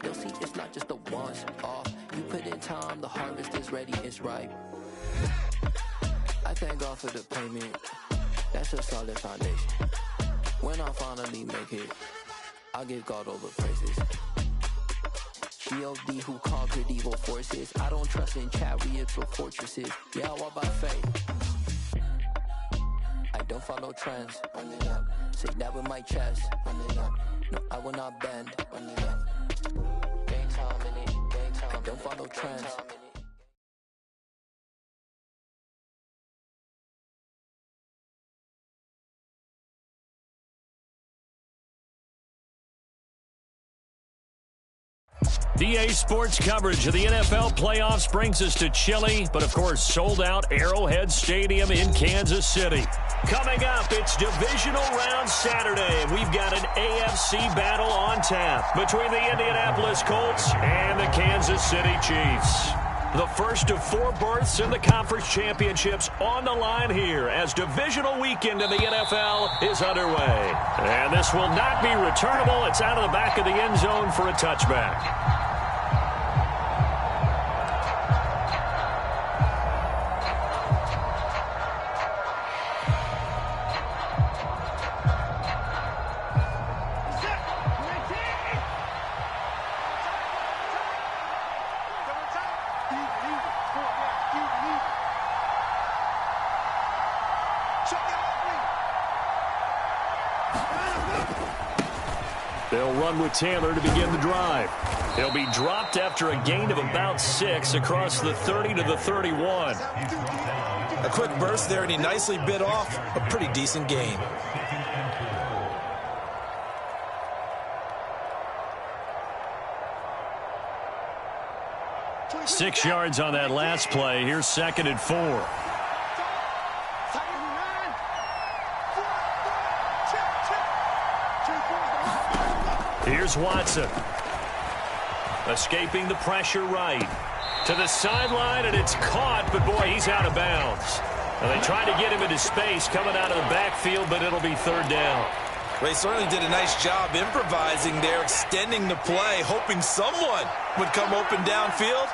they'll see it's not just a once off. You put in time, the harvest is ready, it's ripe. I thank God for the payment, that's a solid foundation. When I finally make it, I'll give God all the praises. G.O.D. who conquered evil forces. I don't trust in chariots or fortresses. Yeah, I walk by faith. I don't follow trends. Run it up. Say that with my chest. Run it up. No, I will not bend. Run it up. Gang time in it. Gang time. I don't follow trends. DA Sports coverage of the NFL playoffs brings us to chilly, but of course sold out Arrowhead Stadium in Kansas City. Coming up, it's divisional round Saturday, and we've got an AFC battle on tap between the Indianapolis Colts and the Kansas City Chiefs. The first of 4 berths in the conference championships on the line here as divisional weekend in the NFL is underway. And this will not be returnable. It's out of the back of the end zone for a touchback. They'll run with Taylor to begin the drive. He'll be dropped after a gain of about 6 across the 30 to the 31. A quick burst there, and he nicely bit off a pretty decent gain. Six yards on that last play. Here's 2nd and 4. Here's Watson. Escaping the pressure right. To the sideline, and it's caught, but boy, he's out of bounds. Now they tried to get him into space coming out of the backfield, but it'll be 3rd down. They certainly did a nice job improvising there, extending the play, hoping someone would come open downfield,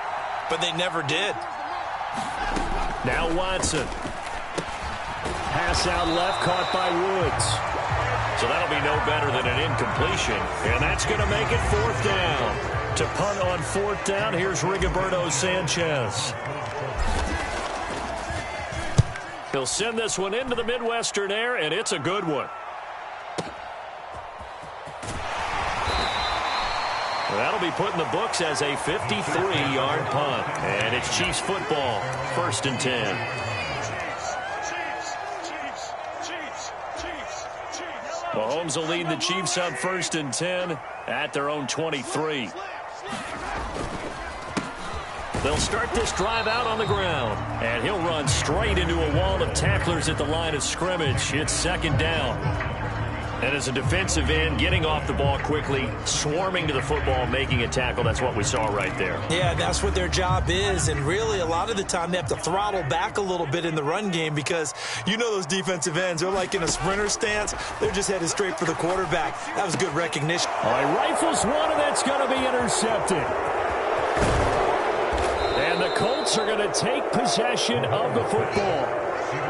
but they never did. Now Watson. Pass out left, caught by Woods. So that'll be no better than an incompletion, and that's going to make it 4th down. To punt on 4th down, here's Rigoberto Sanchez. He'll send this one into the Midwestern air, and it's a good one. That'll be put in the books as a 53-yard punt. And it's Chiefs football, 1st and 10. Mahomes will lead the Chiefs up 1st and 10 at their own 23. They'll start this drive out on the ground, and he'll run straight into a wall of tacklers at the line of scrimmage. It's 2nd down. And as a defensive end, getting off the ball quickly, swarming to the football, making a tackle, that's what we saw right there. Yeah, that's what their job is, and really a lot of the time they have to throttle back a little bit in the run game because you know those defensive ends, they're like in a sprinter stance. They're just headed straight for the quarterback. That was good recognition. All right, rifles one, and that's going to be intercepted. And the Colts are going to take possession of the football.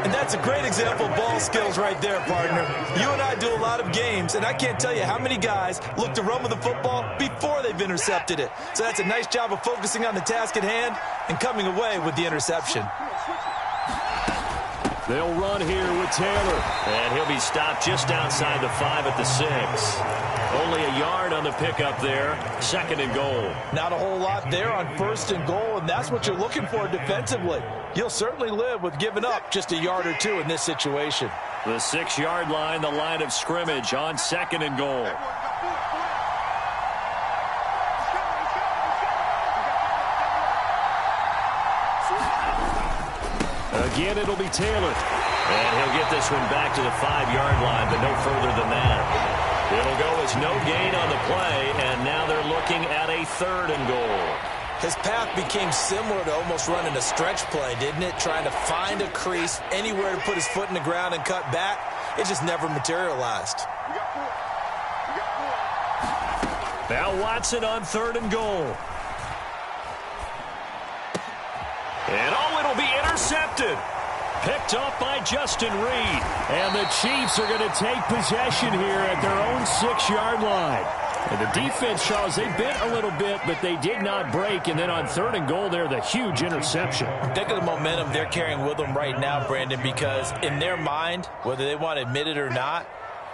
And that's a great example of ball skills right there, partner. You and I do a lot of games, and I can't tell you how many guys look to run with the football before they've intercepted it. So that's a nice job of focusing on the task at hand and coming away with the interception. They'll run here with Taylor. And he'll be stopped just outside the 5 at the 6. Only a yard on the pickup there. 2nd and goal. Not a whole lot there on 1st and goal, and that's what you're looking for defensively. You'll certainly live with giving up just a yard or 2 in this situation. The 6-yard line, the line of scrimmage on 2nd and goal. Again, it'll be Taylor. And he'll get this one back to the 5-yard line, but no further than that. It'll go as no gain on the play, and now they're looking at a 3rd and goal. His path became similar to almost running a stretch play, didn't it? Trying to find a crease, anywhere to put his foot in the ground and cut back. It just never materialized. Now Watson on 3rd and goal. And it'll be intercepted. Picked off by Justin Reed. And the Chiefs are going to take possession here at their own 6-yard line. And the defense, Charles, they bit a little bit, but they did not break. And then on 3rd and goal there, the huge interception. Think of the momentum they're carrying with them right now, Brandon, because in their mind, whether they want to admit it or not,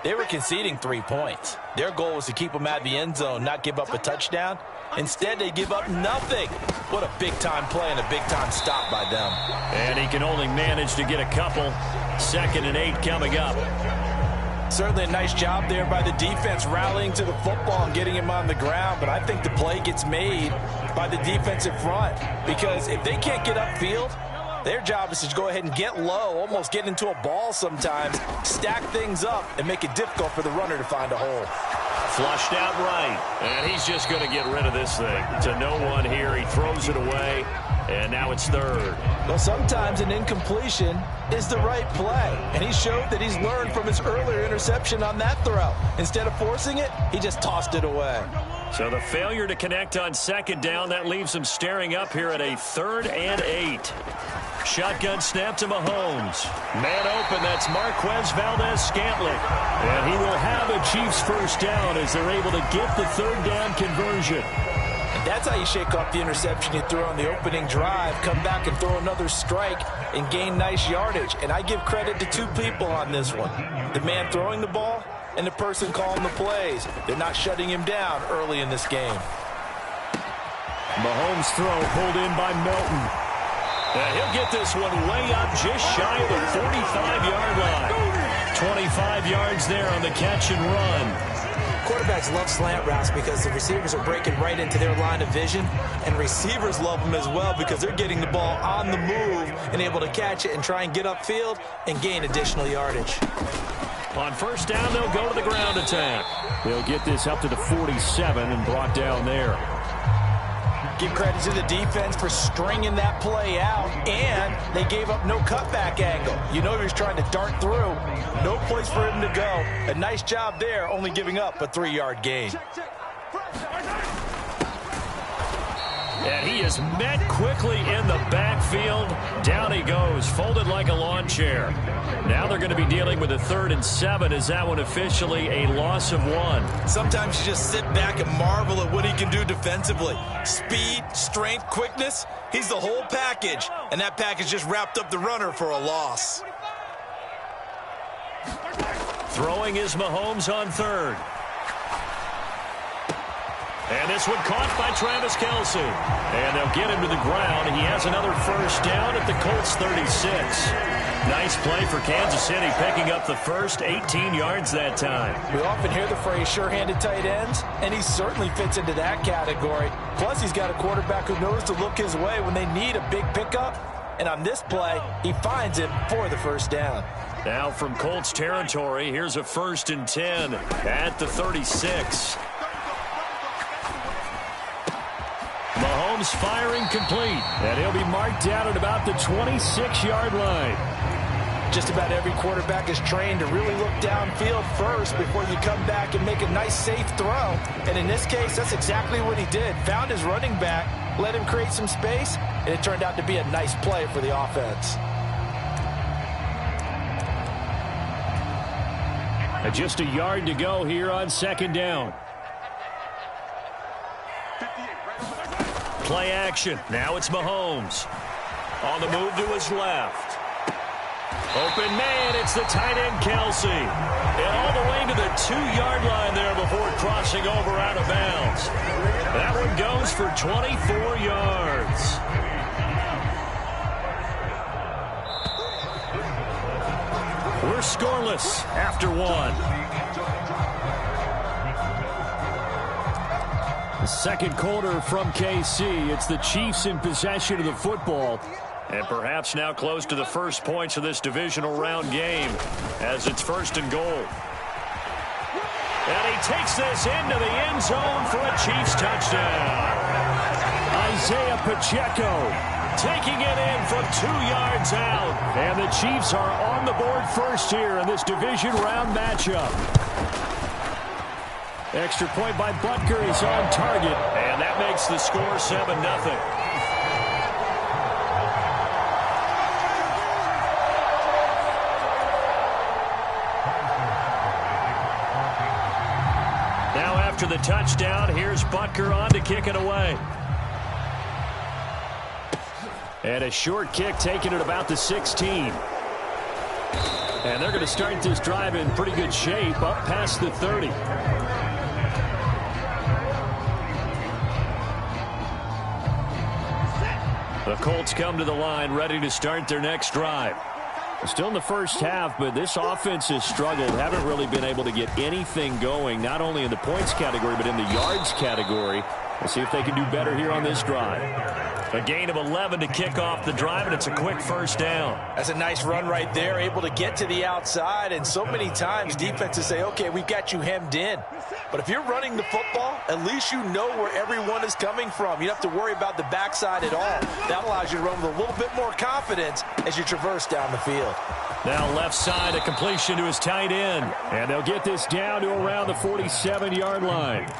they were conceding 3 points. Their goal was to keep them out of the end zone, not give up a touchdown. Instead, they give up nothing. What a big-time play and a big-time stop by them. And he can only manage to get a couple. 2nd and 8 coming up. Certainly a nice job there by the defense rallying to the football and getting him on the ground. But I think the play gets made by the defensive front. Because if they can't get upfield, their job is to go ahead and get low, almost get into a ball sometimes, stack things up, and make it difficult for the runner to find a hole. Flushed out right, and he's just going to get rid of this thing. To no one here, he throws it away, and now it's 3rd. Well, sometimes an incompletion is the right play, and he showed that he's learned from his earlier interception on that throw. Instead of forcing it, he just tossed it away. So the failure to connect on 2nd down, that leaves him staring up here at a 3rd and 8. Shotgun snap to Mahomes. Man open, that's Marquez Valdez-Scantling. And he will have a Chiefs 1st down as they're able to get the 3rd down conversion. And that's how you shake off the interception you threw on the opening drive, come back and throw another strike and gain nice yardage. And I give credit to 2 people on this one. The man throwing the ball and the person calling the plays. They're not shutting him down early in this game. Mahomes' throw pulled in by Melton. And he'll get this one way up just shy of the 45-yard line. 25 yards there on the catch and run. Quarterbacks love slant routes because the receivers are breaking right into their line of vision, and receivers love them as well because they're getting the ball on the move and able to catch it and try and get upfield and gain additional yardage. On 1st down, they'll go to the ground attack. They'll get this up to the 47 and brought down there. Give credit to the defense for stringing that play out, and they gave up no cutback angle. You know he was trying to dart through. No place for him to go. A nice job there, only giving up a 3-yard gain. And he is met quickly in the backfield. Down he goes, folded like a lawn chair. Now they're going to be dealing with a 3rd and 7. Is that one officially a loss of 1? Sometimes you just sit back and marvel at what he can do defensively. Speed, strength, quickness. He's the whole package. And that package just wrapped up the runner for a loss. Throwing is Mahomes on 3rd. And this one caught by Travis Kelce. And they'll get him to the ground. He has another 1st down at the Colts 36. Nice play for Kansas City, picking up the first 18 yards that time. We often hear the phrase sure-handed tight ends, and he certainly fits into that category. Plus, he's got a quarterback who knows to look his way when they need a big pickup. And on this play, he finds it for the 1st down. Now from Colts territory, here's a 1st and 10 at the 36. Mahomes firing complete, and he'll be marked down at about the 26-yard line. Just about every quarterback is trained to really look downfield first before you come back and make a nice, safe throw. And in this case, that's exactly what he did. Found his running back, let him create some space, and it turned out to be a nice play for the offense. And just a yard to go here on 2nd down. Play action. Now it's Mahomes. On the move to his left. Open man, it's the tight end Kelce. And all the way to the 2-yard line there before crossing over out of bounds. That one goes for 24 yards. We're scoreless after 1. The 2nd quarter from KC. It's the Chiefs in possession of the football. And perhaps now close to the first points of this divisional round game as it's 1st and goal. And he takes this into the end zone for a Chiefs touchdown. Isaiah Pacheco taking it in from 2 yards out. And the Chiefs are on the board first here in this division round matchup. Extra point by Butker is on target, and that makes the score 7-0. Now after the touchdown, here's Butker on to kick it away. And a short kick taken at about the 16. And they're going to start this drive in pretty good shape, up past the 30. The Colts come to the line, ready to start their next drive. Still in the first half, but this offense has struggled. Haven't really been able to get anything going, not only in the points category, but in the yards category. We'll see if they can do better here on this drive. A gain of 11 to kick off the drive, and it's a quick first down. That's a nice run right there, able to get to the outside, and so many times defenses say, okay, we've got you hemmed in. But if you're running the football, at least you know where everyone is coming from. You don't have to worry about the backside at all. That allows you to run with a little bit more confidence as you traverse down the field. Now left side, a completion to his tight end. And they'll get this down to around the 47-yard line.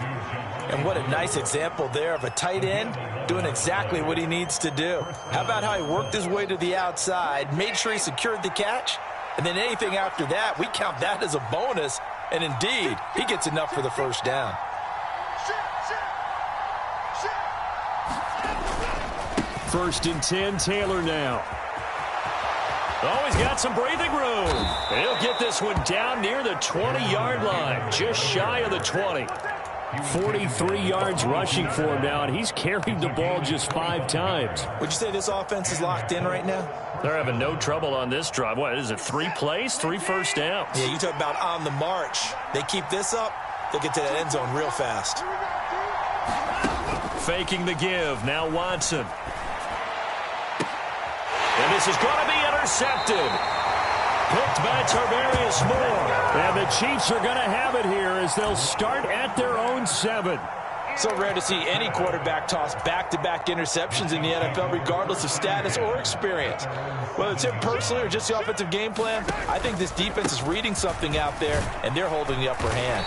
And what a nice example there of a tight end doing exactly what he needs to do. How about how he worked his way to the outside, made sure he secured the catch, and then anything after that, we count that as a bonus. And indeed, he gets enough for the first down. First and 10, Taylor now. Oh, he's got some breathing room. He'll get this one down near the 20-yard line, just shy of the 20. 43 yards rushing for him now, and he's carried the ball just 5 times. Would you say this offense is locked in right now? They're having no trouble on this drive. What is it, 3 plays, 3 first downs? Yeah, you talk about on the march. They keep this up, they'll get to that end zone real fast. Faking the give, now Watson. And this is going to be intercepted. Picked by Tarvarius Moore. And the Chiefs are going to have it here as they'll start at their own 7. So rare to see any quarterback toss back-to-back interceptions in the NFL, regardless of status or experience. Whether it's him personally or just the offensive game plan, I think this defense is reading something out there, and they're holding the upper hand.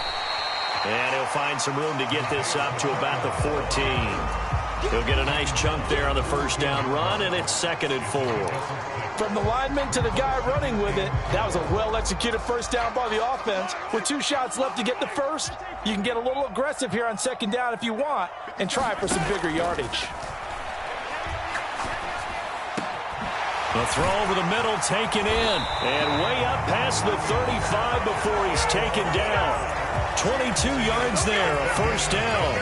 And he'll find some room to get this up to about the 14. He'll get a nice chunk there on the first down run, and it's 2nd and 4. From the lineman to the guy running with it, that was a well-executed first down by the offense. With 2 shots left to get the first, you can get a little aggressive here on 2nd down if you want and try for some bigger yardage. The throw over the middle taken in, and way up past the 35 before he's taken down. 22 yards there, a first down.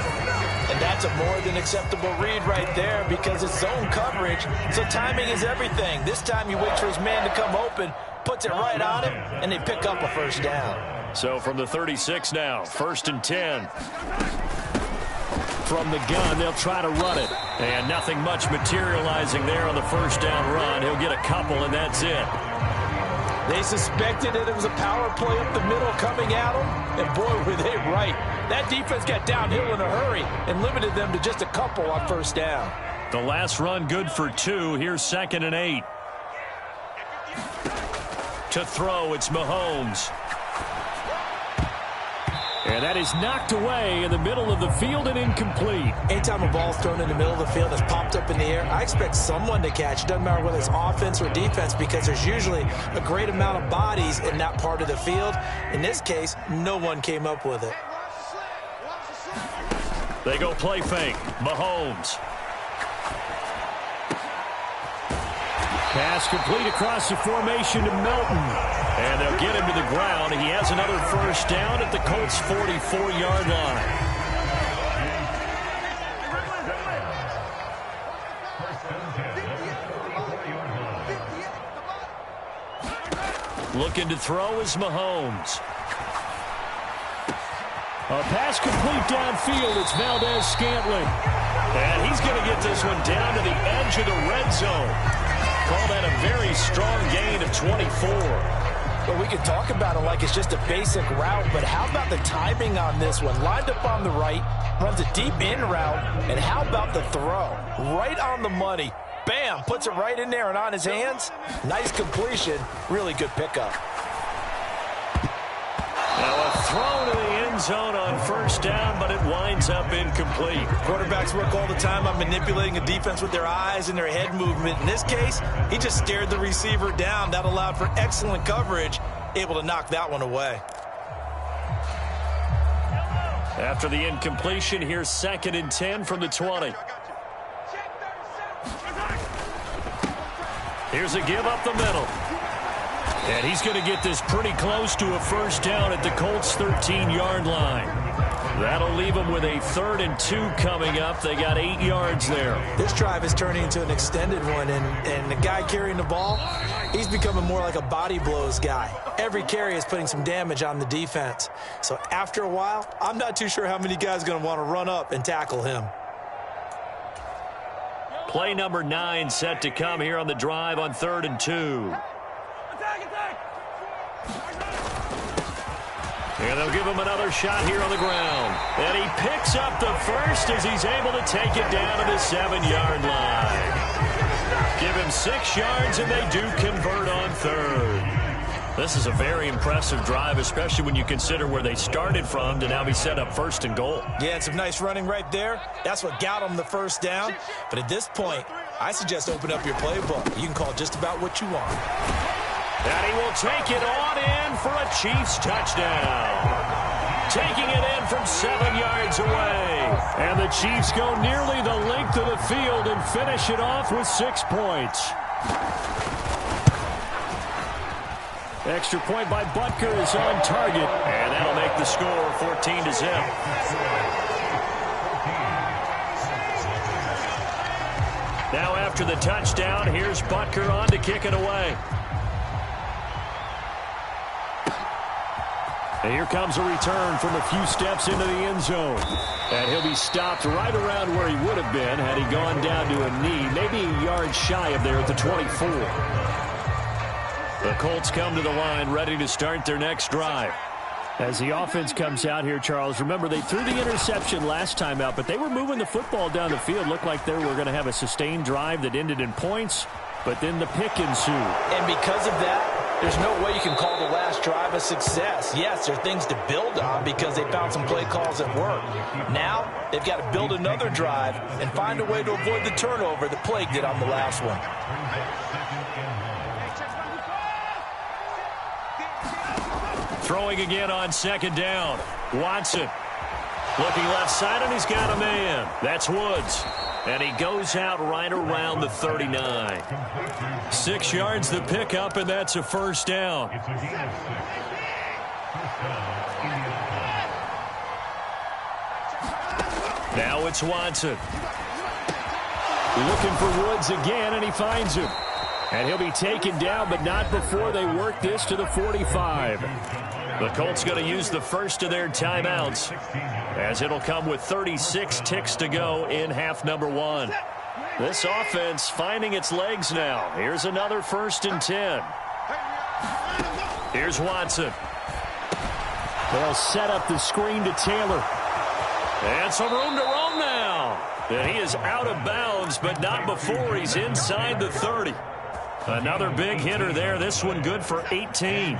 And that's a more than acceptable read right there because it's zone coverage, so timing is everything. This time you wait for his man to come open, puts it right on him, and they pick up a first down. So from the 36 now, 1st and 10. From the gun, they'll try to run it. And nothing much materializing there on the first down run. He'll get a couple, and that's it. They suspected that it was a power play up the middle coming at them, and boy, were they right. That defense got downhill in a hurry and limited them to just a couple on first down. The last run good for 2. Here's 2nd and 8. To throw, it's Mahomes. And that is knocked away in the middle of the field and incomplete. Anytime a ball's thrown in the middle of the field that's popped up in the air, I expect someone to catch. It doesn't matter whether it's offense or defense because there's usually a great amount of bodies in that part of the field. In this case, no one came up with it. They go play fake. Mahomes. Pass complete across the formation to Melton. And they'll get him to the ground. He has another first down at the Colts' 44-yard line. Looking to throw is Mahomes. A pass complete downfield. It's Valdez-Scantling. And he's going to get this one down to the edge of the red zone. Call that a very strong gain of 24. Well, we can talk about it like it's just a basic route, but how about the timing on this one? Lined up on the right, runs a deep in route, and how about the throw? Right on the money. Bam, puts it right in there and on his hands. Nice completion, really good pickup. Now a throw to the end end zone on first down, but it winds up incomplete. Quarterbacks work all the time on manipulating a defense with their eyes and their head movement. In this case, he just stared the receiver down. That allowed for excellent coverage, able to knock that one away. After the incompletion, here's 2nd and 10 from the 20. Here's a give up the middle. And he's going to get this pretty close to a first down at the Colts' 13-yard line. That'll leave them with a 3rd and 2 coming up. They got 8 yards there. This drive is turning into an extended one, and the guy carrying the ball, he's becoming more like a body blows guy. Every carry is putting some damage on the defense. So after a while, I'm not too sure how many guys are going to want to run up and tackle him. Play number 9 set to come here on the drive on 3rd and 2. And they'll give him another shot here on the ground. And he picks up the first as he's able to take it down to the 7-yard line. Give him 6 yards, and they do convert on 3rd. This is a very impressive drive, especially when you consider where they started from to now be set up 1st and goal. Yeah, and some nice running right there. That's what got them the first down. But at this point, I suggest open up your playbook. You can call just about what you want. And he will take it on in for a Chiefs touchdown. Taking it in from 7 yards away. And the Chiefs go nearly the length of the field and finish it off with 6 points. Extra point by Butker is on target. And that'll make the score 14-0. Now after the touchdown, here's Butker on to kick it away. And here comes a return from a few steps into the end zone. And he'll be stopped right around where he would have been had he gone down to a knee, maybe a yard shy of there at the 24. The Colts come to the line ready to start their next drive. As the offense comes out here, Charles, remember they threw the interception last time out, but they were moving the football down the field. Looked like they were going to have a sustained drive that ended in points, but then the pick ensued. And because of that, there's no way you can call the last drive a success. Yes, there are things to build on because they found some play calls that work. Now, they've got to build another drive and find a way to avoid the turnover that plagued it on the last one. Throwing again on 2nd down. Watson looking left side, and he's got a man. That's Woods. And he goes out right around the 39. 6 yards the pickup, and that's a first down. Now it's Watson. Looking for Woods again, and he finds him. And he'll be taken down, but not before they work this to the 45. The Colts going to use the first of their timeouts, as it'll come with 36 ticks to go in half number 1. This offense finding its legs now. Here's another 1st and 10. Here's Watson. They'll set up the screen to Taylor. And some room to roam now. And he is out of bounds, but not before he's inside the 30. Another big hitter there. This one good for 18.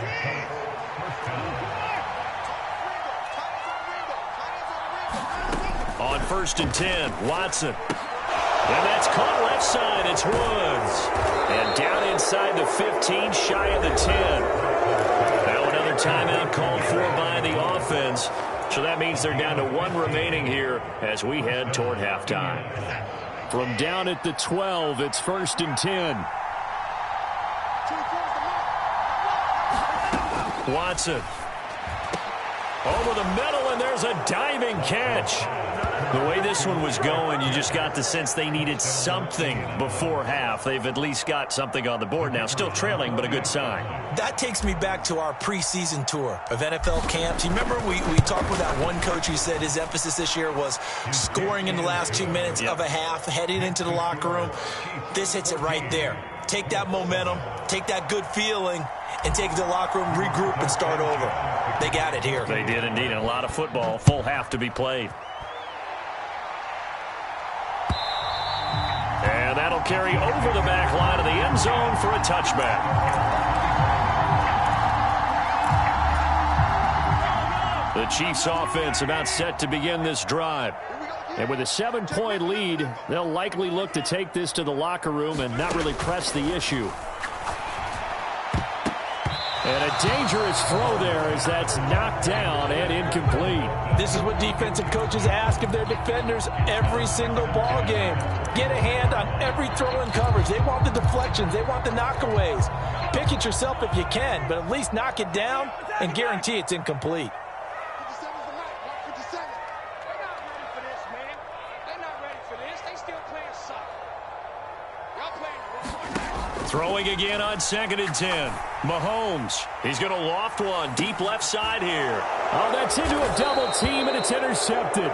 On 1st and 10, Watson. And that's caught left side. It's Woods. And down inside the 15, shy of the 10. Now another timeout called for by the offense. So that means they're down to 1 remaining here as we head toward halftime. From down at the 12, it's 1st and 10. Watson. Over the middle, and there's a diving catch. The way this one was going, you just got the sense they needed something before half. They've at least got something on the board now. Still trailing, but a good sign. That takes me back to our preseason tour of NFL camps. You remember we talked with that one coach who said his emphasis this year was scoring in the last 2 minutes of a half, heading into the locker room. This hits it right there. Take that momentum, take that good feeling, and take it to the locker room, regroup, and start over. They got it here. They did indeed, and a lot of football, full half to be played. And that'll carry over the back line of the end zone for a touchback. The Chiefs offense about set to begin this drive. And with a 7-point lead, they'll likely look to take this to the locker room and not really press the issue. And a dangerous throw there as that's knocked down and incomplete. This is what defensive coaches ask of their defenders every single ball game. Get a hand on every throw in coverage. They want the deflections. They want the knockaways. Pick it yourself if you can, but at least knock it down and guarantee it's incomplete. Throwing again on 2nd and 10. Mahomes. He's going to loft one deep left side here. Oh, that's into a double team, and it's intercepted.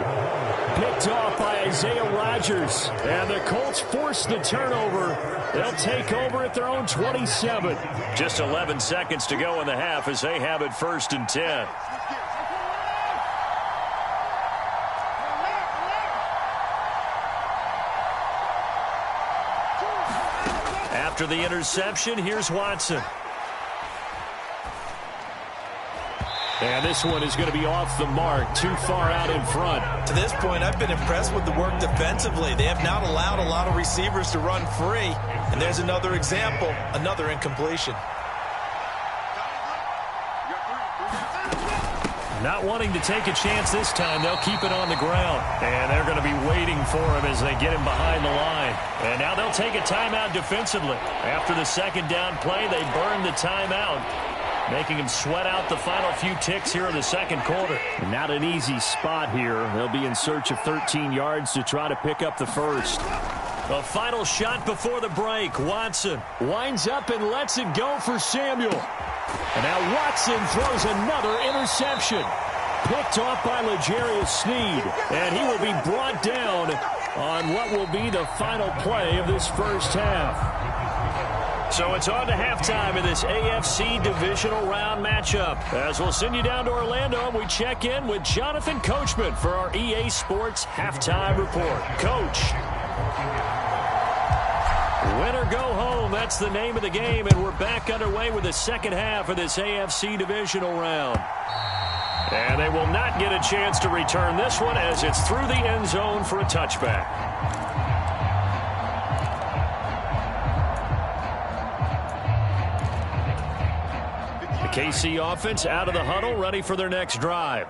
Picked off by Isaiah Rodgers. And the Colts force the turnover. They'll take over at their own 27. Just 11 seconds to go in the half as they have it 1st and 10. After the interception, here's Watson. And this one is going to be off the mark, too far out in front. To this point, I've been impressed with the work defensively. They have not allowed a lot of receivers to run free. And there's another example, another incompletion. Not wanting to take a chance this time, they'll keep it on the ground. And they're going to be waiting for him as they get him behind the line. And now they'll take a timeout defensively. After the 2nd down play, they burn the timeout, making him sweat out the final few ticks here in the 2nd quarter. Not an easy spot here. They'll be in search of 13 yards to try to pick up the first. A final shot before the break. Watson winds up and lets it go for Samuel. And now Watson throws another interception. Picked off by L'Jarius Sneed. And he will be brought down on what will be the final play of this first half. So it's on to halftime in this AFC divisional round matchup. As we'll send you down to Orlando, and we check in with Jonathan Coachman for our EA Sports Halftime Report. Coach. Win or go home, that's the name of the game, and we're back underway with the second half of this AFC divisional round. And they will not get a chance to return this one as it's through the end zone for a touchback. The KC offense out of the huddle, ready for their next drive.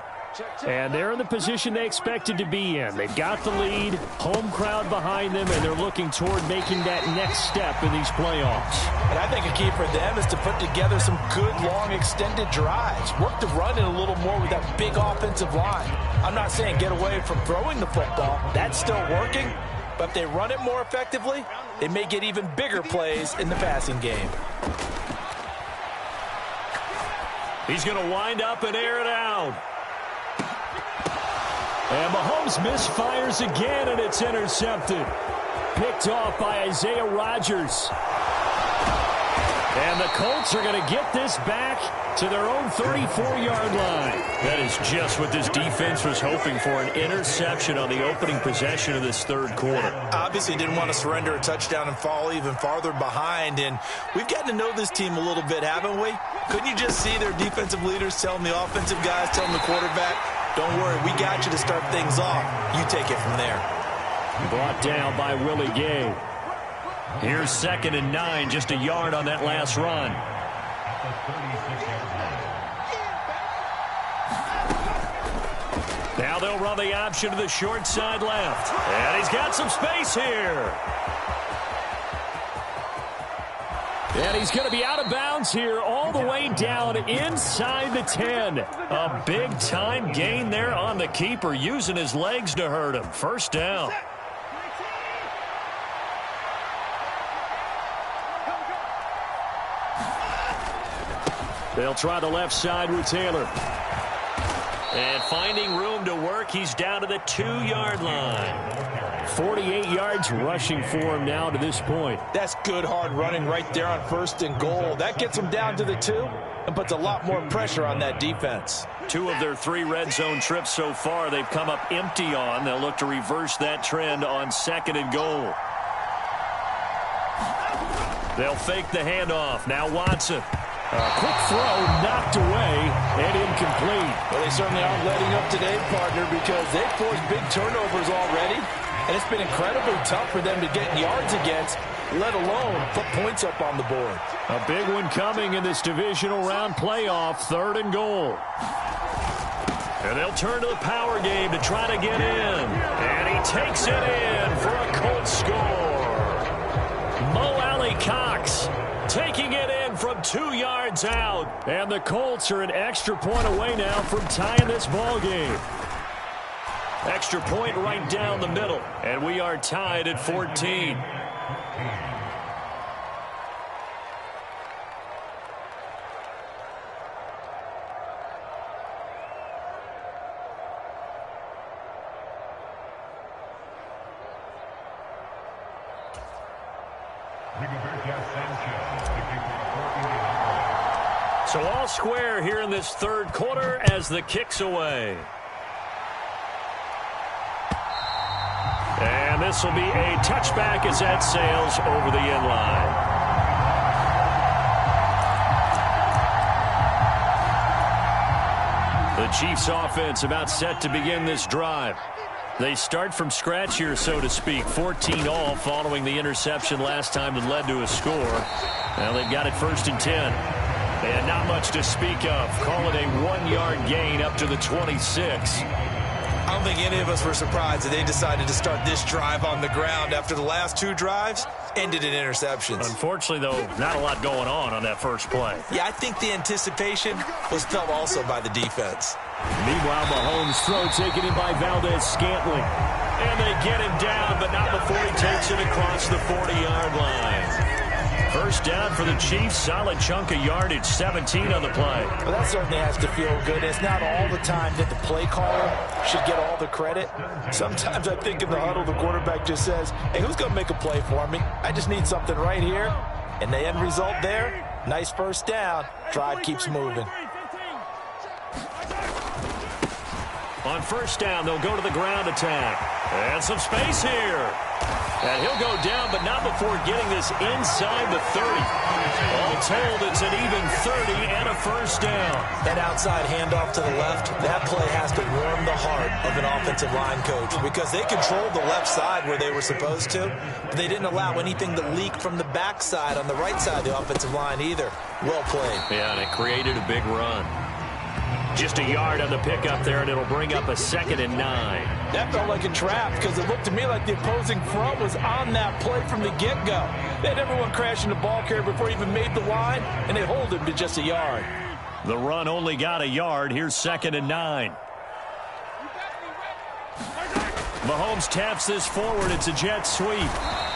And they're in the position they expected to be in. They've got the lead, home crowd behind them, and they're looking toward making that next step in these playoffs. And I think a key for them is to put together some good, long, extended drives. Work the run in a little more with that big offensive line. I'm not saying get away from throwing the football. That's still working. But if they run it more effectively, they may get even bigger plays in the passing game. He's going to wind up and air it out. And Mahomes misfires again, and it's intercepted. Picked off by Isaiah Rodgers. And the Colts are going to get this back to their own 34-yard line. That is just what this defense was hoping for, an interception on the opening possession of this third quarter. Obviously didn't want to surrender a touchdown and fall even farther behind. And we've gotten to know this team a little bit, haven't we? Couldn't you just see their defensive leaders telling the offensive guys, telling the quarterback, don't worry, we got you to start things off. You take it from there. Brought down by Willie Gay. Here's 2nd and 9, just a yard on that last run. Now they'll run the option to the short side left. And he's got some space here. And he's going to be out of bounds here all the way down inside the 10. A big-time gain there on the keeper, using his legs to hurt him. First down. They'll try the left side with Taylor. And finding room to work, he's down to the 2-yard line. 48 yards rushing for him now to this point. That's good hard running right there on 1st and goal. That gets him down to the 2 and puts a lot more pressure on that defense. 2 of their 3 red zone trips so far they've come up empty on. They'll look to reverse that trend on 2nd and goal. They'll fake the handoff. Now Watson. Quick throw knocked away and incomplete. Well, they certainly aren't letting up today, partner, because they've forced big turnovers already, and it's been incredibly tough for them to get yards against, let alone put points up on the board. A big one coming in this divisional round playoff, 3rd and goal. And they'll turn to the power game to try to get in. And he takes it in for a Colts score. Mo Alley-Cox taking it in from 2 yards out. And the Colts are an extra point away now from tying this ball game. Extra point right down the middle. And we are tied at 14. So all square here in this 3rd quarter as the kick's away. And this will be a touchback as that sails over the end line. The Chiefs offense about set to begin this drive. They start from scratch here, so to speak. 14 all following the interception last time that led to a score. Now they've got it 1st and 10. And not much to speak of. Call it a 1-yard gain up to the 26. I don't think any of us were surprised that they decided to start this drive on the ground after the last 2 drives ended in interceptions. Unfortunately, though, not a lot going on that first play. Yeah, I think the anticipation was felt also by the defense. Meanwhile, Mahomes' throw taken in by Valdez-Scantling. And they get him down, but not before he takes it across the 40-yard line. First down for the Chiefs. Solid chunk of yardage. 17 on the play. Well, that certainly has to feel good. It's not all the time that the play caller should get all the credit. Sometimes I think in the huddle, the quarterback just says, hey, who's going to make a play for me? I just need something right here. And the end result there, nice first down. Drive keeps moving. On first down, they'll go to the ground attack. And some space here. And he'll go down, but not before getting this inside the 30. All told, it's an even 30 and a first down. That outside handoff to the left, that play has to warm the heart of an offensive line coach because they controlled the left side where they were supposed to, but they didn't allow anything to leak from the backside on the right side of the offensive line either. Well played. Yeah, and it created a big run. Just a yard on the pickup there, and it'll bring up a 2nd and 9. That felt like a trap because it looked to me like the opposing front was on that play from the get-go. They had everyone crashing the ball carrier before he even made the line, and they hold him to just a yard. The run only got a yard. Here's 2nd and 9. Mahomes taps this forward. It's a jet sweep.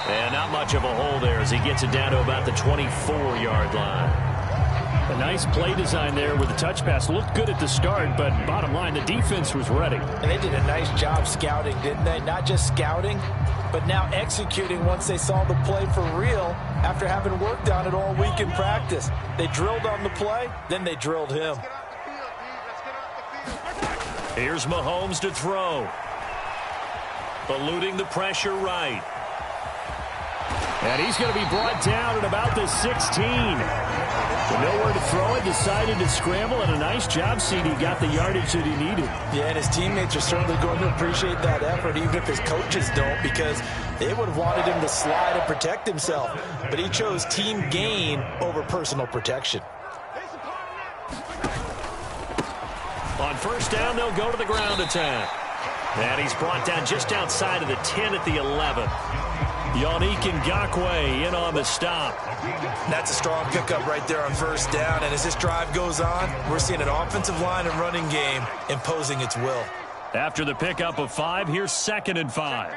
And not much of a hole there as he gets it down to about the 24-yard line. A nice play design there with the touch pass. Looked good at the start, but bottom line, the defense was ready. And they did a nice job scouting, didn't they? Not just scouting, but now executing once they saw the play for real after having worked on it all week in practice. They drilled on the play, then they drilled him. Here's Mahomes to throw. Eluding the pressure right. And he's going to be brought down at about the 16. With nowhere to throw it, decided to scramble, and a nice job, CD got the yardage that he needed. Yeah, and his teammates are certainly going to appreciate that effort, even if his coaches don't, because they would have wanted him to slide and protect himself. But he chose team gain over personal protection. On first down, they'll go to the ground attack. And he's brought down just outside of the 10 at the 11. Yannick Ngakoue in on the stop. That's a strong pickup right there on first down. And as this drive goes on, we're seeing an offensive line and running game imposing its will. After the pickup of 5, here's 2nd and 5.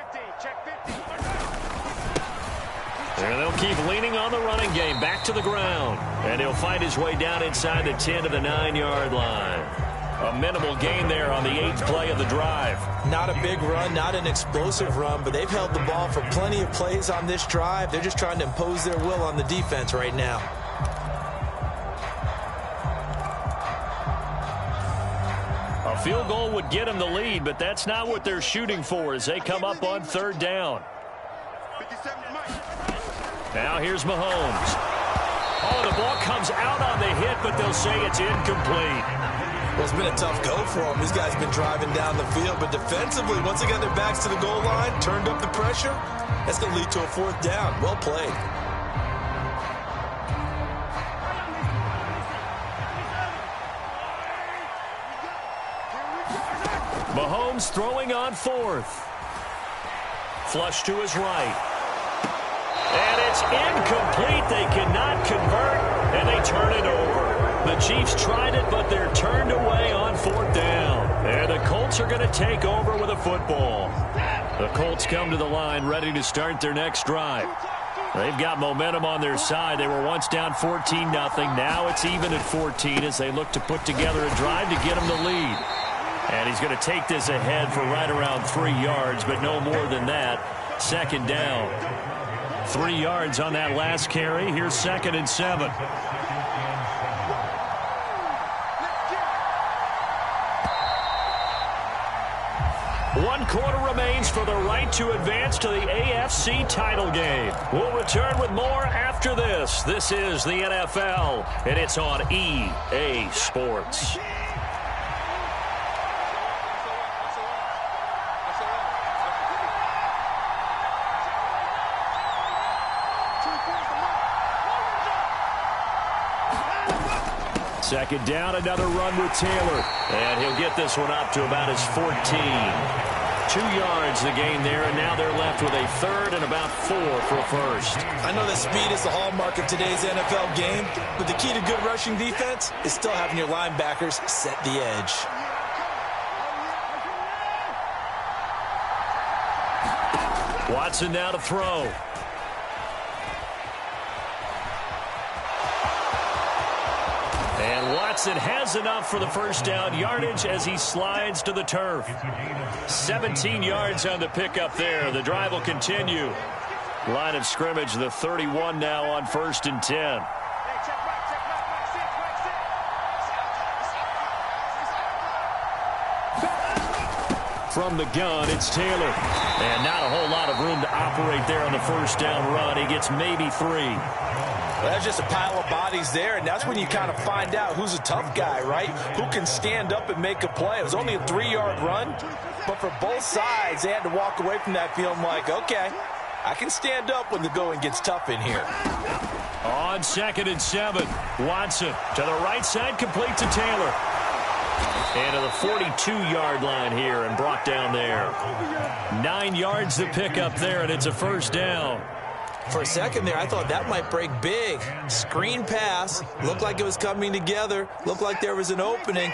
And they'll keep leaning on the running game. Back to the ground. And he'll find his way down inside the 10 to the 9-yard line. A minimal gain there on the 8th play of the drive. Not a big run, not an explosive run, but they've held the ball for plenty of plays on this drive. They're just trying to impose their will on the defense right now. A field goal would get them the lead, but that's not what they're shooting for as they come up on 3rd down. Now here's Mahomes. Oh, the ball comes out on the hit, but they'll say it's incomplete. Well, it's been a tough go for them. These guys have been driving down the field, but defensively, once they got their backs to the goal line, turned up the pressure, that's going to lead to a 4th down. Well played. Mahomes throwing on 4th. Flush to his right. And it's incomplete. They cannot convert, and they turn it over. The Chiefs tried it, but they're turned away on 4th down. And the Colts are going to take over with a football. The Colts come to the line ready to start their next drive. They've got momentum on their side. They were once down 14-0. Now it's even at 14 as they look to put together a drive to get them the lead. And he's going to take this ahead for right around 3 yards, but no more than that. 2nd down. 3 yards on that last carry. Here's 2nd and 7. One quarter remains for the right to advance to the AFC title game. We'll return with more after this. This is the NFL, and it's on EA Sports. Second down, another run with Taylor. And he'll get this one up to about his 14. 2 yards the gain there, and now they're left with a 3rd and about 4 for a first. I know that speed is the hallmark of today's NFL game, but the key to good rushing defense is still having your linebackers set the edge. Watson now to throw. And Watson has enough for the first down yardage as he slides to the turf. 17 yards on the pickup there. The drive will continue. Line of scrimmage, the 31 now on 1st and 10. From the gun, it's Taylor. And not a whole lot of room to operate there on the first down run. He gets maybe 3. Well, that's just a pile of bodies there, and that's when you kind of find out who's a tough guy, right? Who can stand up and make a play. It was only a 3-yard run, but for both sides, they had to walk away from that feeling like, okay, I can stand up when the going gets tough in here. On 2nd and 7, Watson to the right side, complete to Taylor. And to the 42-yard line here and brought down there. 9 yards to pick up there, and it's a first down. For a second there, I thought that might break big. Screen pass, looked like it was coming together, looked like there was an opening.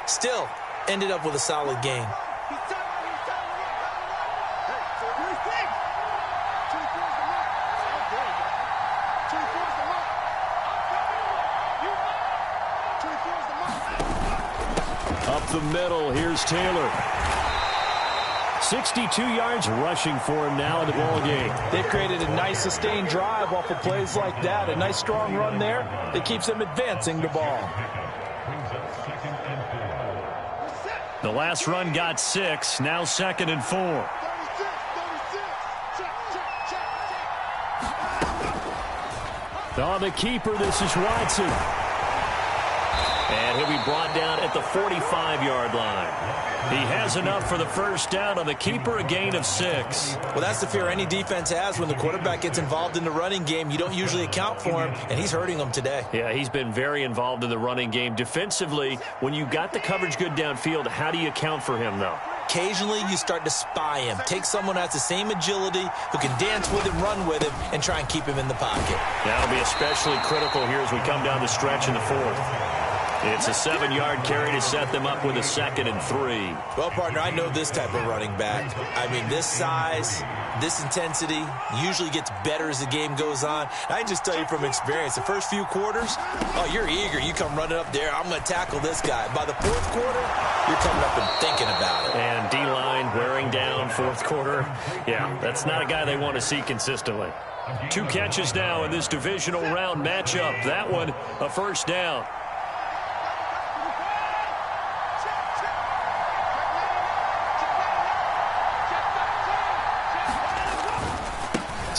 Still, ended up with a solid gain. Up the middle, here's Taylor. 62 yards rushing for him now in the ball game. They've created a nice sustained drive off of plays like that. A nice strong run there that keeps them advancing the ball. The last run got 6. Now 2nd and 4. On the keeper, this is Watson. And he'll be brought down at the 45-yard line. He has enough for the first down on the keeper, a gain of 6. Well, that's the fear any defense has when the quarterback gets involved in the running game. You don't usually account for him, and he's hurting them today. Yeah, he's been very involved in the running game. Defensively, when you got the coverage good downfield, how do you account for him, though? Occasionally, you start to spy him. Take someone who has the same agility, who can dance with him, run with him, and try and keep him in the pocket. That'll be especially critical here as we come down the stretch in the 4th. It's a 7-yard carry to set them up with a 2nd and 3. Well, partner, I know this type of running back. I mean, this size, this intensity usually gets better as the game goes on. I can just tell you from experience, the first few quarters, oh, you're eager. You come running up there, I'm going to tackle this guy. By the 4th quarter, you're coming up and thinking about it. And D-line wearing down 4th quarter. Yeah, that's not a guy they want to see consistently. 2 catches now in this divisional round matchup. That one, a first down.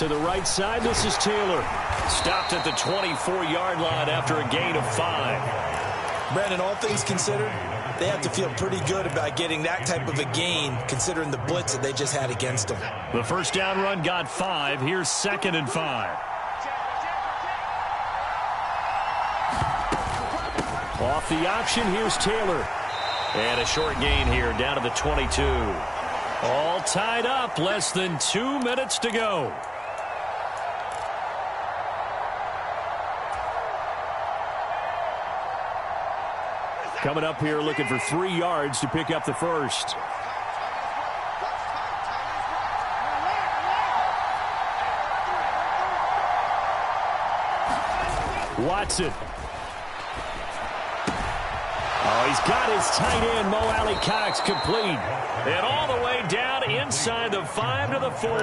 To the right side, this is Taylor. Stopped at the 24-yard line after a gain of 5. Brandon, all things considered, they have to feel pretty good about getting that type of a gain considering the blitz that they just had against them. The first down run got 5. Here's 2nd and 5. Off the option, here's Taylor. And a short gain here down to the 22. All tied up, less than 2 minutes to go. Coming up here looking for 3 yards to pick up the first. Watson. Oh, he's got his tight end, Mo Alley Cox, complete. And all the way down inside the 5 to the 4.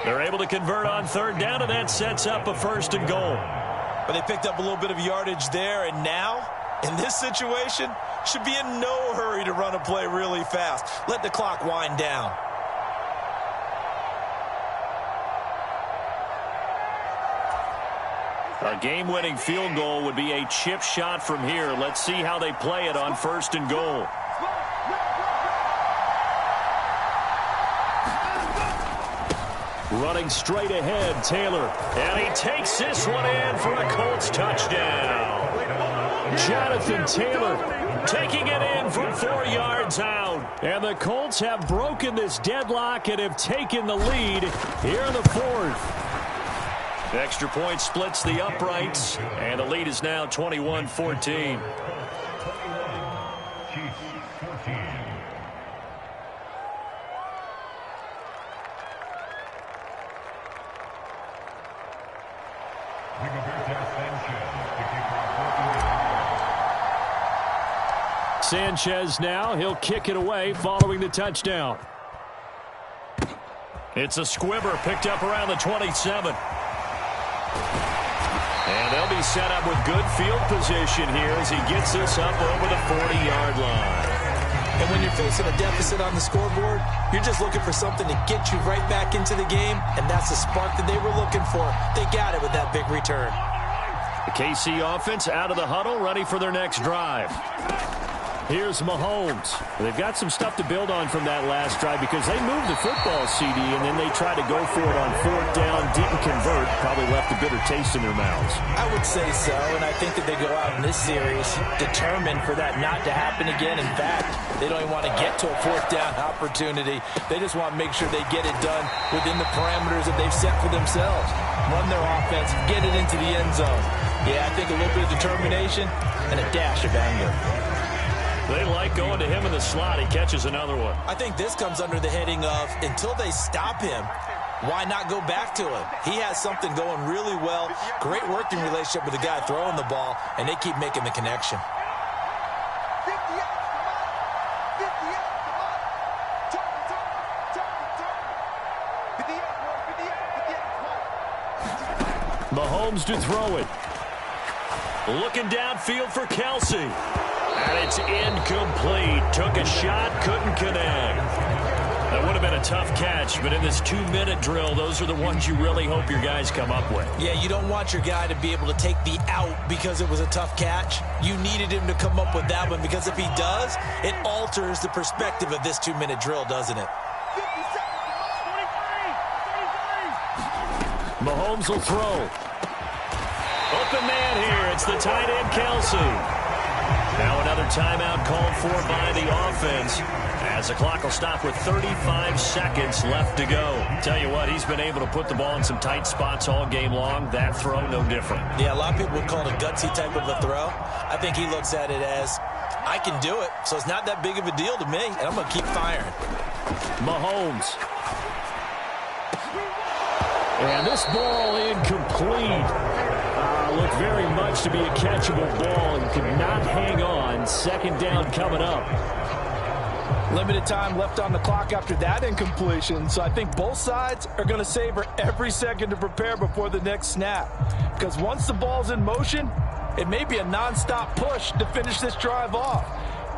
They're able to convert on 3rd down, and that sets up a 1st and goal. But they picked up a little bit of yardage there, and now, in this situation, should be in no hurry to run a play really fast. Let the clock wind down. A game-winning field goal would be a chip shot from here. Let's see how they play it on 1st and goal. Running straight ahead, Taylor. And he takes this one in for a Colts touchdown. Jonathan Taylor taking it in from 4 yards out. And the Colts have broken this deadlock and have taken the lead here in the 4th. The extra point splits the uprights, and the lead is now 21-14. Sanchez now, he'll kick it away following the touchdown. It's a squibber picked up around the 27. And they'll be set up with good field position here as he gets this up over the 40-yard line. And when you're facing a deficit on the scoreboard, you're just looking for something to get you right back into the game, and that's the spark that they were looking for. They got it with that big return. The KC offense out of the huddle, ready for their next drive. Here's Mahomes. They've got some stuff to build on from that last drive because they moved the football, CD, and then they tried to go for it on 4th down, didn't convert, probably left a bitter taste in their mouths. I would say so, and I think that they go out in this series determined for that not to happen again. In fact, they don't even want to get to a 4th down opportunity. They just want to make sure they get it done within the parameters that they've set for themselves. Run their offense, get it into the end zone. Yeah, I think a little bit of determination and a dash of anger. They like going to him in the slot. He catches another one. I think this comes under the heading of until they stop him, why not go back to him? He has something going really well. Great working relationship with the guy throwing the ball, and they keep making the connection. Mahomes to throw it. Looking downfield for Kelsey. And it's incomplete. Took a shot, couldn't connect. That would have been a tough catch, but in this 2-minute drill, those are the ones you really hope your guys come up with. Yeah, you don't want your guy to be able to take the out because it was a tough catch. You needed him to come up with that one because if he does, it alters the perspective of this 2-minute drill, doesn't it? Mahomes will throw. Open man here. It's the tight end, Kelsey. Now another timeout called for by the offense as the clock will stop with 35 seconds left to go. Tell you what, he's been able to put the ball in some tight spots all game long. That throw, no different. Yeah, a lot of people would call it a gutsy type of a throw. I think he looks at it as, I can do it, so it's not that big of a deal to me, and I'm going to keep firing. Mahomes. And this ball incomplete. Looked very much to be a catchable ball and could not hang on. 2nd down coming up. Limited time left on the clock after that incompletion, so I think both sides are going to savor every second to prepare before the next snap. Because once the ball's in motion, it may be a nonstop push to finish this drive off.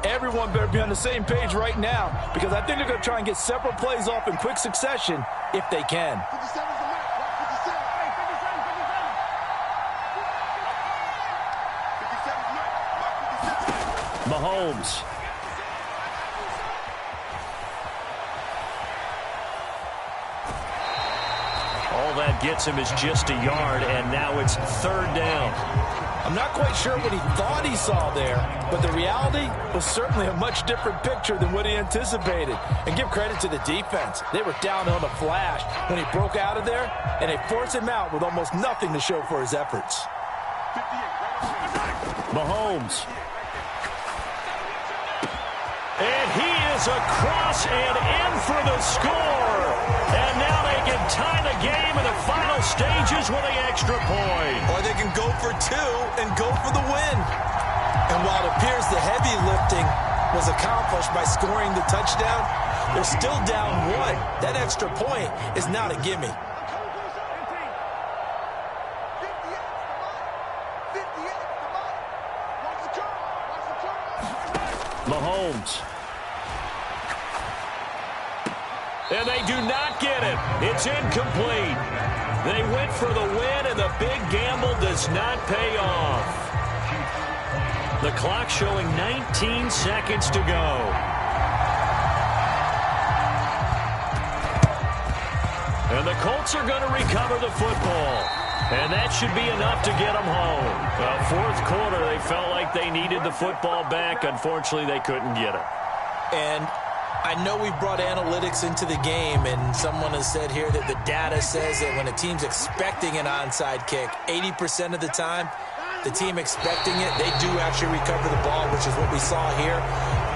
Everyone better be on the same page right now because I think they're going to try and get several plays off in quick succession if they can. Mahomes. All that gets him is just a yard, and now it's third down. I'm not quite sure what he thought he saw there, but the reality was certainly a much different picture than what he anticipated. And give credit to the defense. They were down on a flash when he broke out of there, and they forced him out with almost nothing to show for his efforts. Mahomes. And he is across and in for the score. And now they can tie the game in the final stages with an extra point. Or they can go for two and go for the win. And while it appears the heavy lifting was accomplished by scoring the touchdown, they're still down one. That extra point is not a gimme. Mahomes. And they do not get it. It's incomplete. They went for the win, and the big gamble does not pay off. The clock showing 19 seconds to go. And the Colts are going to recover the football. And that should be enough to get them home. Fourth quarter, they felt like they needed the football back. Unfortunately, they couldn't get it. And I know we brought analytics into the game, and someone has said here that the data says that when a team's expecting an onside kick, 80% of the time, the team expecting it, they do actually recover the ball, which is what we saw here.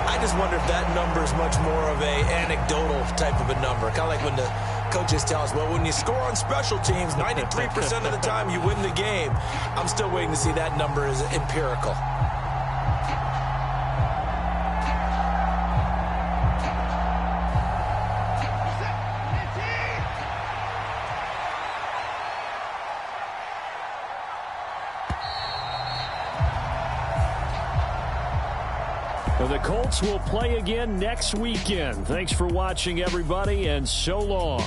I just wonder if that number is much more of a anecdotal type of a number. Kind of like when the coaches tell us, well, when you score on special teams, 93% of the time you win the game. I'm still waiting to see that number is empirical. The Colts will play again next weekend. Thanks for watching, everybody, and so long.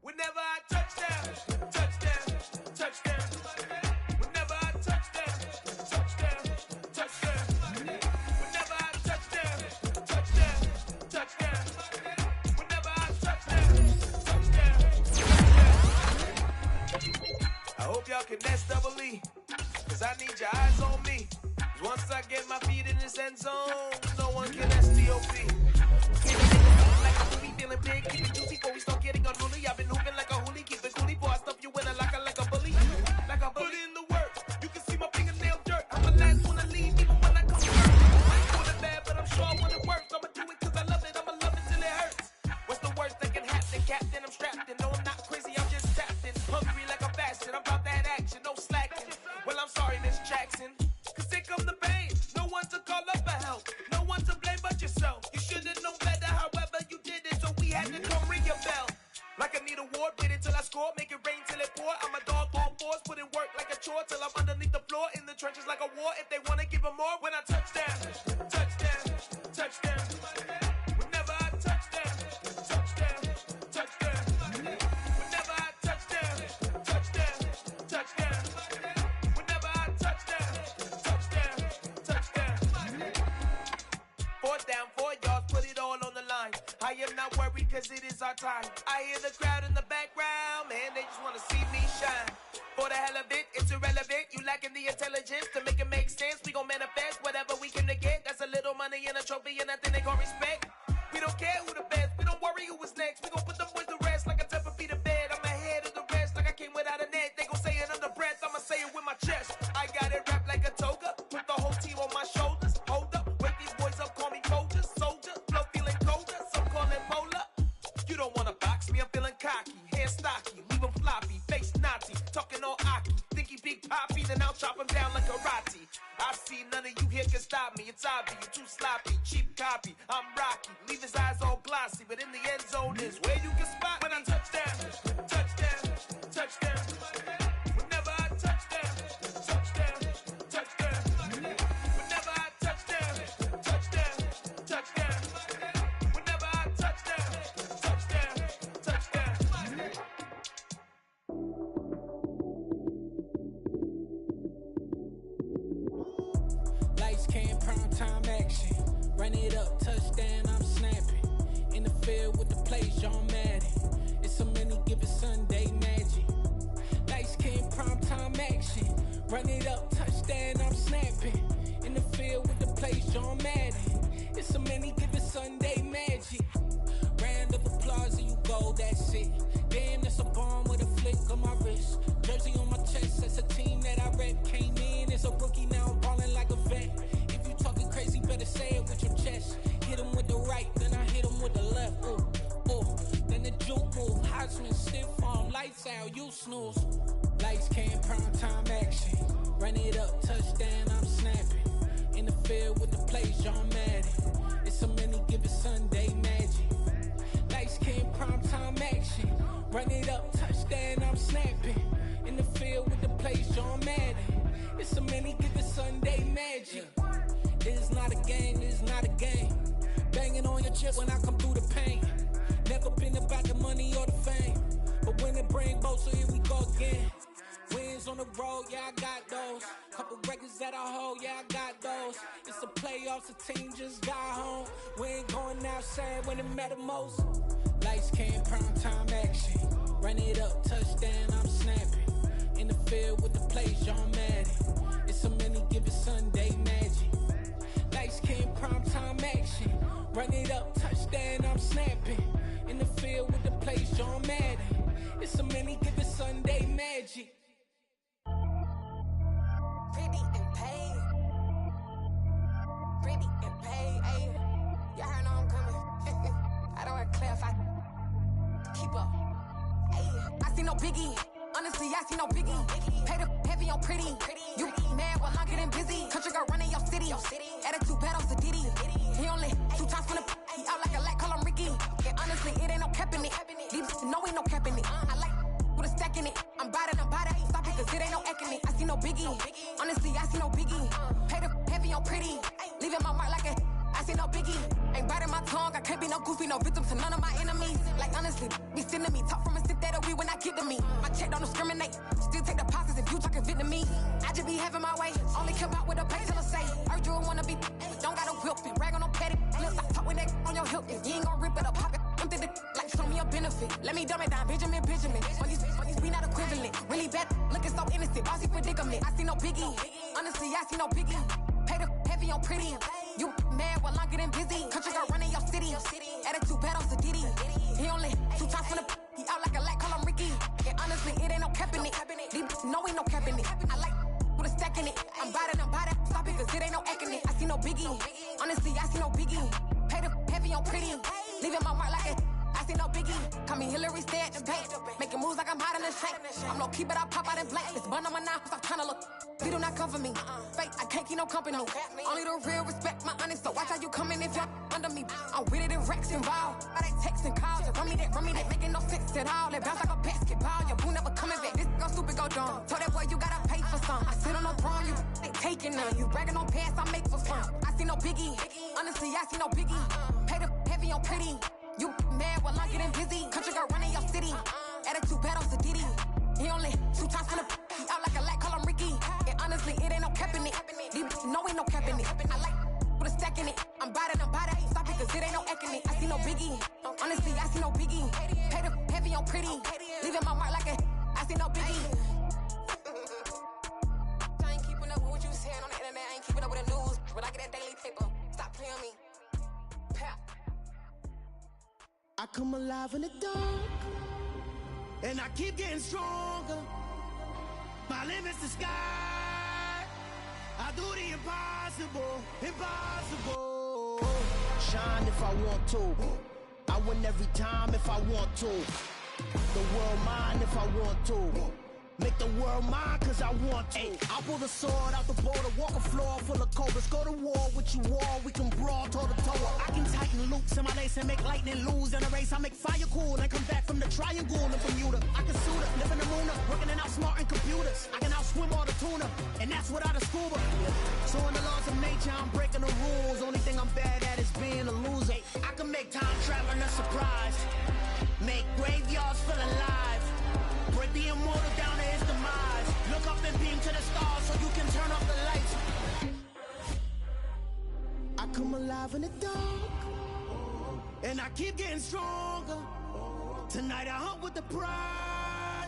Whenever I touchdown, touchdown, touchdown. Whenever I touchdown, touchdown, touchdown. Whenever I touchdown, touchdown, touchdown. Whenever I touchdown, touchdown, touchdown. I hope y'all can nest double E, cause I need your eyes on me. Cause once I get my feet in this end zone, no one can STOP. Feeling big, keep it juicy before we start getting unruly. I've been hooping like a hoolie, keep it coolie before I stuff you in a locker like a bully. Like a bully. Put in the work, you can see my fingernail dirt. I'm the last one to leave, even when I come first. I ain't doing it bad, but I'm sure when it works, I'ma do it cause I love it, I'ma love it till it hurts. What's the worst that can happen, Captain? I'm strapped in, no I'm not crazy, I'm just tapped in. Hungry like I'm fasting, I'm about that action, no slacking. Well, I'm sorry, Miss Jackson, cause here come the pain. No one to call up for help, no one to blame but yourself. You should've known better, however you did it, so we had to come ring your bell. Like I need a ward, wait until I score, make it rain till it pour. I'm a dog on force, put in work like a chore till I'm underneath the floor, in the trenches like a war. If they wanna give them more, when I touchdown, touchdown, touchdown. Whenever I touchdown, touchdown, touchdown. Whenever I touchdown, touchdown, touchdown. Whenever I touchdown, touchdown, touchdown. Fourth down, 4 yards, put it all on the line. I am not worried cause it is our time. I hear the crowd in the background, man, they just wanna see me shine. For the hell of it, it's irrelevant. You lacking the intelligence to make it make sense. We gon' manifest whatever we came to get. That's a little money and a trophy and nothing they gon' respect. We don't care who the best, we don't worry who is next. We gon' put them boys to rest like a 10 feet of bed. I'm ahead of the rest like I came without a net. They gon' say it under breath, I'ma say it with my chest. I got it wrapped like a toga, put the whole team on my shoulders. Hold up, wake these boys up, call me soldier, soldier. Flow feeling colder, some call it polar. You don't wanna box me, I'm feeling cocky. Hair stocky, leave him floppy, face Nazi. Talking all aki, think he big poppy, then I'll chop him down like karate. I see none of you here can stop me. It's obvious, you're too sloppy, cheap copy. I'm Rocky, leave his eyes all glossy, but in the end zone is where you can spot when I touchdown, touchdown, touchdown. Whenever I touchdown, touchdown, touchdown. Whenever I touchdown, touchdown, touchdown. Whenever I Run it up, touchdown, I'm snapping. In the field with the plays, John Madden. It's so many given Sunday magic. Lights came primetime action. Run it up, touchdown, I'm snapping. In the field with the plays, John Madden. It's so many given Sunday magic. Round of applause and you go, that's it. Damn, that's a bomb with a flick on my wrist. Jersey on my chest, that's a team that I rep. Came in as a rookie, now I'm ballin' like a vet. If you talking crazy, better say it with your chest. Hit him with the right, then I hit him with the left. Ooh, ooh, then the juke move. Heisman stiff arm, lights out, you snooze. Lights came primetime action. Run it up, touchdown, I'm snapping. In the field with the plays, John Madden. It's so many given Sunday magic. Lights came primetime action. Run it up, touchdown, I'm snapping. In the field with the plays, John Madden. It's so many given Sunday magic. This is not a game, this is not a game. Banging on your chest when I come through the pain. Never been about the money or the fame. But when it bring both, so here we go again. Wins on the road, yeah, I got those. Couple records that I hold, yeah, I got those. It's the playoffs, the team just got home. We ain't going outside when it matter most. Lights came, primetime action. Run it up, touchdown, I'm snapping. In the field with the plays, John Madden. It's so many given Sunday magic. Lights came, primetime action. Run it up, touchdown, I'm snapping. In the field with the plays, John Madden. It's so many given Sunday magic. Pretty and paid. Pretty and paid, ayy. Y'all heard know I'm coming. I don't want to clarify. Keep up. Ayy. I see no biggie. Honestly, I see no biggie. Paid up heavy on pretty. You mad while I'm getting busy. Country girl running your city. Attitude bad on Sadiddy. He only 2 times from the he out like a lack, call him Ricky. And honestly, it ain't no cap in it. These know ain't no cap in it. I like with a stack in it. I'm bout it. Stop it, cause it ain't no acting it. I see no biggie. Honestly, I see no biggie. Paid up heavy on pretty. Leaving my mark like a I see no biggie. Ain't biting my tongue. I can't be no goofy, no victim to none of my enemies. Like honestly, be sending me talk from a sit that we when I get to me. My check don't discriminate. Still take deposits if you talking Vietnamese. I just be having my way. Only come out with a pay till I say. Heard you wanna be. Don't got no whip and rag on no petty. Let's stop talk with that on your hip. If you ain't gon' rip it up, pop it. Empty the like show me a benefit. Let me dumb it down, Benjamin. On these we not equivalent. Really bad, looking so innocent. Bossy predicament. I see no biggie. Honestly, I see no biggie. Paid up heavy on pretty. You mad while I'm getting busy. Country girl running your city. Attitude bad on Sadiddy. He only 2 times from the he out like a lack, call him Ricky. And honestly, it ain't no cap in it. These know ain't no cap in it. I like with a stack in it. I'm bout it. Stop it, cause it ain't no acting it. I see no biggie. Honestly, I see no biggie. Paid up heavy on pretty. Leaving my mark like a I see no biggie. Call me Hillary, stay at the bank. Making moves like I'm hot in the shank. I'm low key, but I pop out in blank. This bun on my knife, stop trying to look. They do not come for me. Fake, I can't keep no company. Only the real respect my honest. So watch how you coming if you're under me. I'm with it in Rex involved. Why they texting calls? Run me that. Making no sense at all. They bounce like a basketball. Your boo never coming back. This go stupid, go dumb. Told that boy you gotta pay for some. I sit on no throne, you ain't taking none. You bragging on pants, I make for fun. I see no biggie. Honestly, I see no biggie. Paid up heavy on pretty. You mad while I'm getting busy. Country girl running your city. Attitude bad on Sadiddy. He only 2 times from the he out like a lack, call him Ricky. And honestly, it ain't no cap in it. These know ain't no cap in it. I like with a stack in it. I'm bout it. Stop it, cause it ain't no acting it. I see no biggie. Honestly, I see no biggie. Paid up heavy on pretty. Leaving my mark like a I see no biggie. I ain't keeping up with what you saying on the internet. I ain't keeping up with the news. But I get that daily paper. Stop playing me. I come alive in the dark, and I keep getting stronger. My limit's the sky. I do the impossible. Shine if I want to. I win every time if I want to. The world mine if I want to. Make the world mine cause I want to. I'll pull the sword out the border, walk a floor full of cobras. Go to war with you all, we can brawl toe to toe. I can tighten loops in my lace and make lightning lose in a race. I make fire cool and come back from the triangle in Bermuda. I can suit up, live in the moon up, working and outsmarting computers. I can outswim all the tuna, and that's without a scuba. So in the laws of nature, I'm breaking the rules. Only thing I'm bad at is being a loser. I can make time traveling a surprise. Make graveyards feel alive. Break the immortal down to his demise. Look up and beam to the stars so you can turn off the lights. I come alive in the dark, and I keep getting stronger. Tonight I hunt with the pride.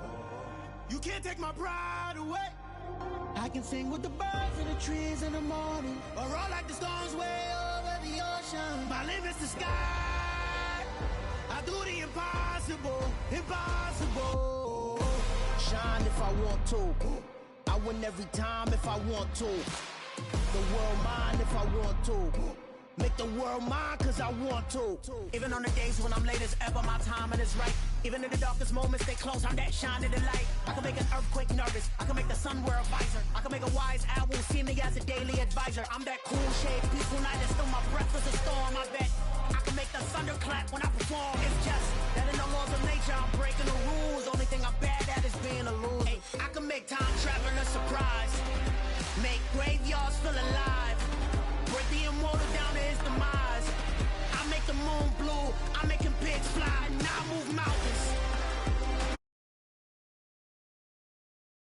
You can't take my pride away. I can sing with the birds in the trees in the morning, or roll like the storms way over the ocean. My limit's the sky. I do the impossible, impossible. Shine if I want to. I win every time if I want to. The world mine if I want to. Make the world mine cause I want to. Even on the days when I'm late as ever, my timing is right. Even in the darkest moments, they close, I'm that shine in the light. I can make an earthquake nervous, I can make the sun wear a visor. I can make a wise owl see me as a daily advisor. I'm that cool shade, peaceful night, and still my breath is a storm, I bet. I can make the thunder clap when I perform. It's just that in the laws of nature, I'm breaking the rules. Only thing I'm bad at is being a loser. Hey, I can make time travelers